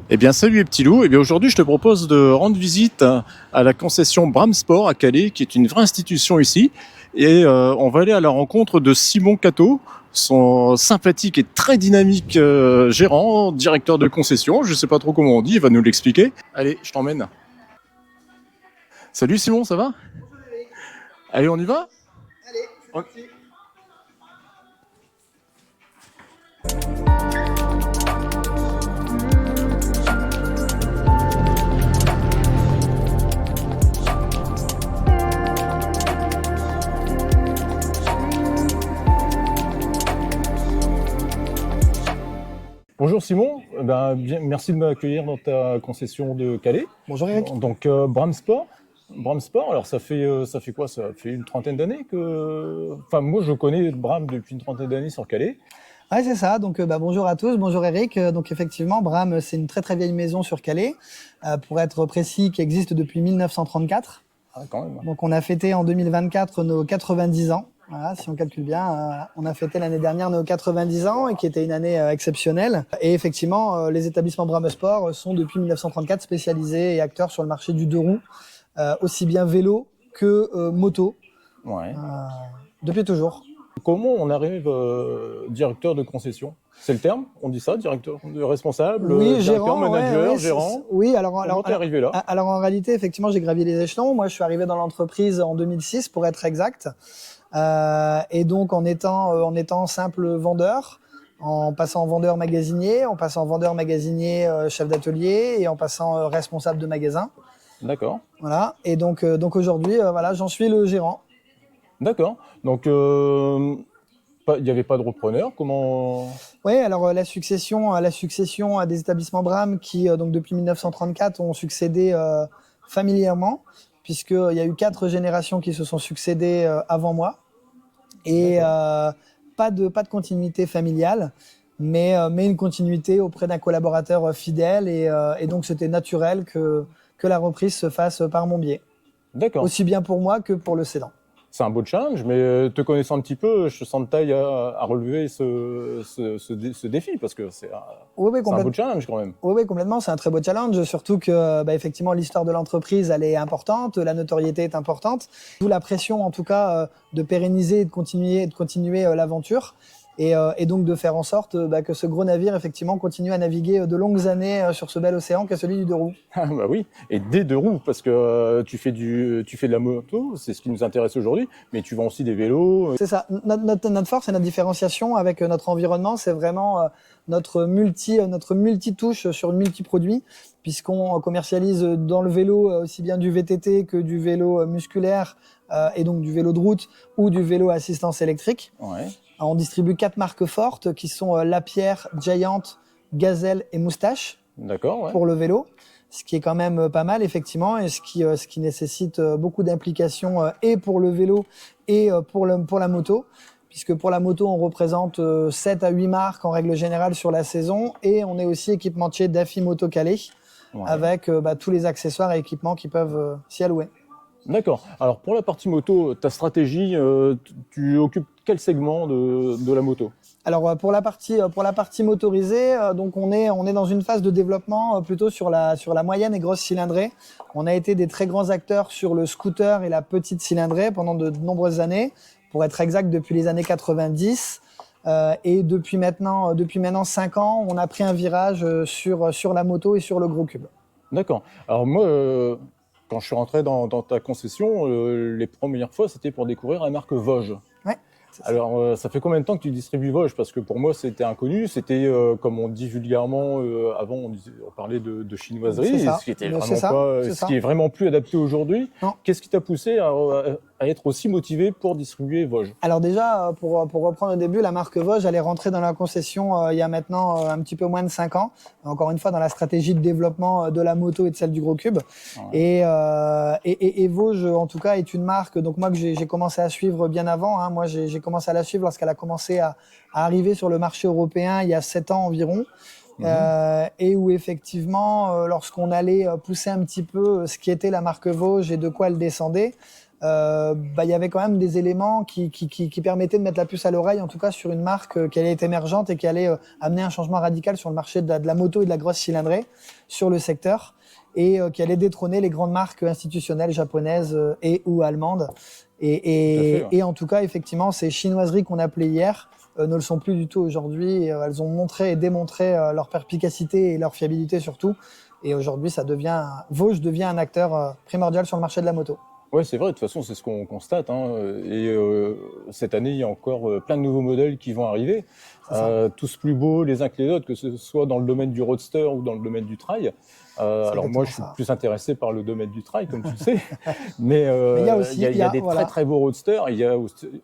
Eh bien, salut les petits loups. Eh bien, aujourd'hui, je te propose de rendre visite à la concession Bramsport à Calais, qui est une vraie institution ici. Et on va aller à la rencontre de Simon Cateau, son sympathique et très dynamique gérant, directeur de concession. Je ne sais pas trop comment on dit, il va nous l'expliquer. Allez, je t'emmène. Salut Simon, ça va? Allez, on y va? On- Bonjour Simon, merci de m'accueillir dans ta concession de Calais. Bonjour Eric. Donc Bramsport, alors ça fait quoi? Ça fait une trentaine d'années que... Enfin moi je connais Bram depuis une trentaine d'années sur Calais. Ouais, c'est ça. Donc, bonjour à tous. Bonjour Eric. Donc, effectivement, Bram, c'est une très très vieille maison sur Calais, pour être précis, qui existe depuis 1934. Ah quand même. Donc, on a fêté en 2024 nos 90 ans. Voilà, si on calcule bien, on a fêté l'année dernière nos 90 ans et qui était une année exceptionnelle. Et effectivement, les établissements Bram Sport sont depuis 1934 spécialisés et acteurs sur le marché du deux roues, aussi bien vélo que moto, Ouais. depuis toujours. Comment on arrive directeur de concession? C'est le terme? On dit ça, directeur de responsable, Oui, directeur, gérant, manager, ouais, gérant? oui, Comment t'es arrivé là? alors en réalité, effectivement, j'ai gravi les échelons. Moi, je suis arrivé dans l'entreprise en 2006, pour être exact. Et donc, en étant simple vendeur, en passant vendeur magasinier, chef d'atelier et en passant responsable de magasin. D'accord. Voilà. Et donc aujourd'hui, voilà, j'en suis le gérant. D'accord. Donc il n'y avait pas de repreneur. Comment... Oui, alors la succession à des établissements Bram qui, donc depuis 1934, ont succédé familièrement, puisqu'il y a eu 4 générations qui se sont succédées avant moi. Et pas de continuité familiale, mais une continuité auprès d'un collaborateur fidèle. Et donc c'était naturel que la reprise se fasse par mon biais, D'accord. aussi bien pour moi que pour le cédant. C'est un beau challenge, mais te connaissant un petit peu, je te sens de taille à relever ce défi, parce que c'est un beau challenge quand même. Oui, complètement, c'est un très beau challenge, surtout que effectivement l'histoire de l'entreprise elle est importante, la notoriété est importante, d'où la pression en tout cas de pérenniser et de continuer l'aventure. Et donc de faire en sorte que ce gros navire effectivement continue à naviguer de longues années sur ce bel océan qu'est celui du deux roues. Ah bah oui, et des deux roues, parce que tu fais de la moto, c'est ce qui nous intéresse aujourd'hui, mais tu vends aussi des vélos. C'est ça, notre force et notre différenciation avec notre environnement, c'est vraiment notre multitouche sur multi-produits, puisqu'on commercialise dans le vélo aussi bien du VTT que du vélo musculaire, et donc du vélo de route ou du vélo assistance électrique. Ouais. On distribue 4 marques fortes qui sont Lapierre, Giant, Gazelle et Moustache. D'accord, ouais. Pour le vélo, ce qui est quand même pas mal effectivement, et ce qui nécessite beaucoup d'implication et pour le vélo et pour la moto, puisque pour la moto on représente 7 à 8 marques en règle générale sur la saison, et on est aussi équipementier d'Affi Moto Calais, ouais, avec tous les accessoires et équipements qui peuvent s'y allouer. D'accord. Alors pour la partie moto, ta stratégie, tu occupes quel segment de la moto? Alors pour la partie motorisée, donc on est dans une phase de développement plutôt sur la moyenne et grosse cylindrée. On a été des très grands acteurs sur le scooter et la petite cylindrée pendant de nombreuses années, pour être exact depuis les années 90. Et depuis maintenant 5 ans, on a pris un virage sur la moto et sur le gros cube. D'accord. Alors moi, quand je suis rentré dans ta concession, les premières fois, c'était pour découvrir la marque Vosges. Ouais. Alors, ça fait combien de temps que tu distribues Vosges? Parce que pour moi, c'était inconnu. C'était, comme on dit vulgairement, avant, on parlait de chinoiserie, ce qui était vraiment ce qui est vraiment plus adapté aujourd'hui. Qu'est-ce qui t'a poussé à être aussi motivé pour distribuer Vosges? Alors déjà, pour reprendre au début, la marque Vosges, elle est rentrée dans la concession il y a maintenant un petit peu moins de 5 ans. Encore une fois, dans la stratégie de développement de la moto et de celle du gros cube. Ouais. Et Vosges, en tout cas, est une marque, donc moi, que j'ai commencé à suivre bien avant. Hein. Moi, j'ai commencé à la suivre lorsqu'elle a commencé à arriver sur le marché européen il y a 7 ans environ. Et où effectivement, lorsqu'on allait pousser un petit peu ce qui était la marque Vosges et de quoi elle descendait, il y avait quand même des éléments qui permettaient de mettre la puce à l'oreille, en tout cas sur une marque qui allait être émergente et qui allait amener un changement radical sur le marché de la moto et de la grosse cylindrée sur le secteur, et qui allait détrôner les grandes marques institutionnelles japonaises et ou allemandes. Et en tout cas, effectivement, ces chinoiseries qu'on appelait hier ne le sont plus du tout aujourd'hui. Elles ont montré et démontré leur perspicacité et leur fiabilité surtout. Et aujourd'hui, Vosges devient un acteur primordial sur le marché de la moto. Ouais, c'est vrai, de toute façon, c'est ce qu'on constate, hein. Et cette année, il y a encore plein de nouveaux modèles qui vont arriver, tous plus beaux les uns que les autres, que ce soit dans le domaine du roadster ou dans le domaine du trail. Alors moi, je suis plus intéressé par le domaine du trail, comme tu le sais, mais il y a des très très beaux roadsters, et il y a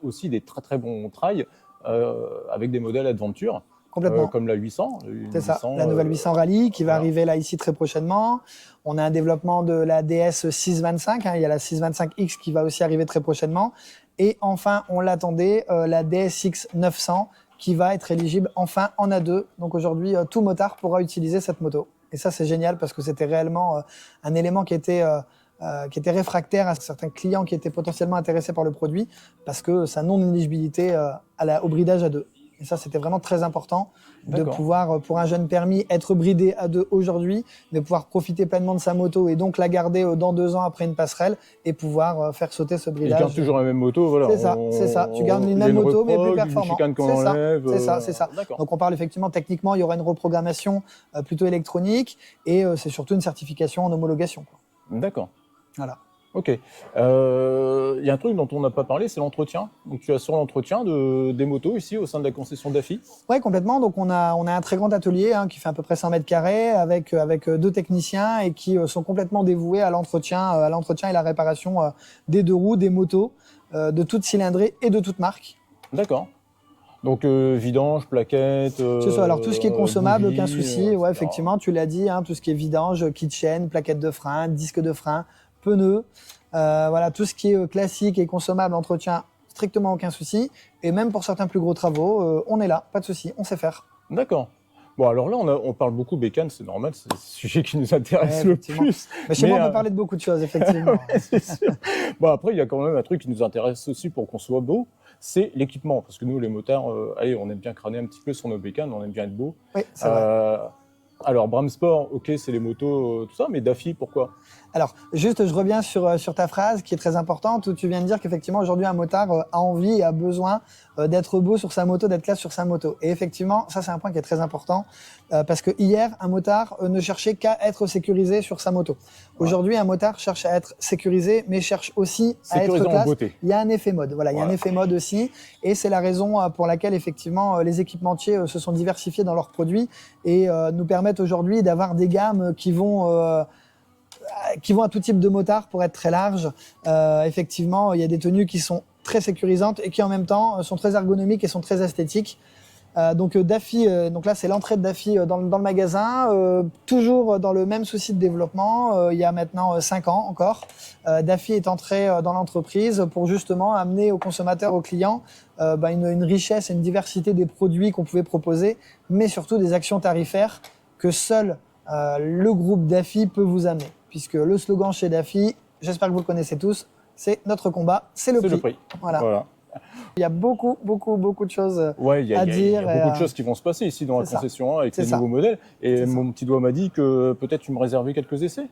aussi des très très bons trails avec des modèles aventure. Complètement. Comme la 800. C'est ça, la nouvelle 800 Rally qui va arriver là ici très prochainement. On a un développement de la DS 625, il y a la 625X qui va aussi arriver très prochainement. Et enfin, on l'attendait, la DSX 900 qui va être éligible enfin en A2. Donc aujourd'hui, tout motard pourra utiliser cette moto. Et ça, c'est génial parce que c'était réellement un élément qui était réfractaire à certains clients qui étaient potentiellement intéressés par le produit parce que sa non-éligibilité au bridage A2. Et ça, c'était vraiment très important de pouvoir, pour un jeune permis, être bridé à 2 aujourd'hui, de pouvoir profiter pleinement de sa moto et donc la garder dans 2 ans après une passerelle et pouvoir faire sauter ce bridage. Il garde toujours la même moto, voilà. C'est ça. Tu gardes une même moto, mais plus performante. C'est ça. Donc on parle effectivement, techniquement, il y aura une reprogrammation plutôt électronique et c'est surtout une certification en homologation, quoi. D'accord. Voilà. Ok. Il y a un truc dont on n'a pas parlé, c'est l'entretien. Donc tu assures l'entretien des motos ici au sein de la concession DAFI. Oui, complètement. Donc on a un très grand atelier qui fait à peu près 100 mètres carrés avec 2 techniciens et qui sont complètement dévoués à l'entretien et la réparation des 2 roues, des motos, de toute cylindrée et de toute marque. D'accord. Donc vidange, plaquettes. C'est ça. Alors tout ce qui est consommable, bougies, aucun souci. Ouais, effectivement, tu l'as dit. Tout ce qui est vidange, kit chaîne, plaquettes de frein, disque de frein, pneus, voilà, tout ce qui est classique et consommable, entretien, strictement aucun souci. Et même pour certains plus gros travaux, on est là, pas de souci, on sait faire. D'accord. Bon, alors là, on parle beaucoup bécane, c'est normal, c'est le sujet qui nous intéresse le plus. Mais chez moi, on peut parler de beaucoup de choses, effectivement. Ouais, c'est sûr. Bon, après, il y a quand même un truc qui nous intéresse aussi pour qu'on soit beau, c'est l'équipement. Parce que nous, les motards, on aime bien crâner un petit peu sur nos bécanes, on aime bien être beau. Oui, c'est vrai. Alors, Bram Sport, ok, c'est les motos, tout ça, mais DAFI, pourquoi ? Alors, juste, je reviens sur ta phrase qui est très importante, où tu viens de dire qu'effectivement, aujourd'hui, un motard a envie et a besoin d'être beau sur sa moto, d'être classe sur sa moto. Et effectivement, ça, c'est un point qui est très important, parce que hier, un motard ne cherchait qu'à être sécurisé sur sa moto. Aujourd'hui, un motard cherche à être sécurisé, mais cherche aussi à être classe. En beauté. Il y a un effet mode, voilà, il y a un effet mode aussi, et c'est la raison pour laquelle, effectivement, les équipementiers se sont diversifiés dans leurs produits et nous permettent aujourd'hui d'avoir des gammes qui vont à tout type de motard pour être très large. Effectivement, il y a des tenues qui sont très sécurisantes et qui en même temps sont très ergonomiques et sont très esthétiques. Donc DAFI, donc là c'est l'entrée de DAFI dans le magasin, toujours dans le même souci de développement. Il y a maintenant 5 ans encore, DAFI est entré dans l'entreprise pour justement amener aux consommateurs, aux clients, une richesse et une diversité des produits qu'on pouvait proposer, mais surtout des actions tarifaires que seul le groupe DAFI peut vous amener. Puisque le slogan chez DAFI, j'espère que vous le connaissez tous, c'est notre combat, c'est le prix. Voilà. Il y a beaucoup de choses à dire. Il y a beaucoup de choses qui vont se passer ici dans la concession 1 avec les nouveaux modèles. Et mon petit doigt m'a dit que peut-être tu me réservais quelques essais.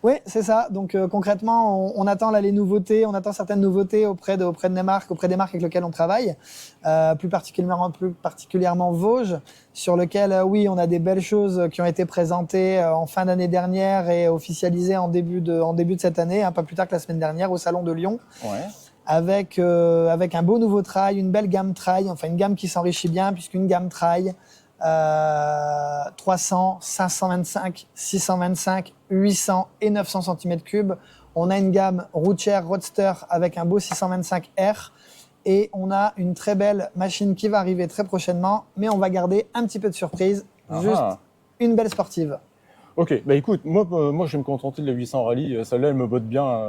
Oui, c'est ça. Donc concrètement, on attend là les nouveautés, on attend certaines nouveautés auprès des marques avec lesquelles on travaille, plus particulièrement Vosges, sur lequel oui, on a des belles choses qui ont été présentées en fin d'année dernière et officialisées en début de cette année, pas plus tard que la semaine dernière au salon de Lyon. Ouais. Avec un beau nouveau trail, une belle gamme trail, enfin une gamme qui s'enrichit bien puisqu'une gamme trail 300, 525, 625, 800 et 900 cm3. On a une gamme routière roadster avec un beau 625R et on a une très belle machine qui va arriver très prochainement, mais on va garder un petit peu de surprise, juste une belle sportive. Ok, écoute, moi je vais me contenter de la 800 Rally, celle-là elle me botte bien.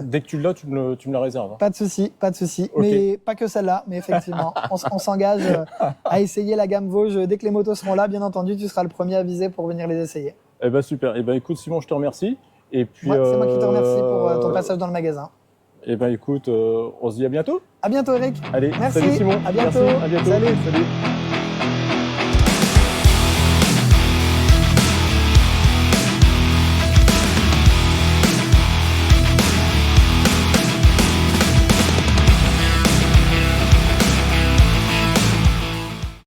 Dès que tu l'as, tu me la réserves. Pas de souci. Okay. Mais pas que celle-là, mais effectivement, on s'engage à essayer la gamme Vosges. Dès que les motos seront là, bien entendu, tu seras le premier à viser pour venir les essayer. Super. Écoute Simon, je te remercie. Et puis, c'est moi qui te remercie pour ton passage dans le magasin. Eh ben écoute, on se dit à bientôt. À bientôt Eric. Allez, Merci. salut Simon. À bientôt. Merci, à bientôt. Salut. Salut.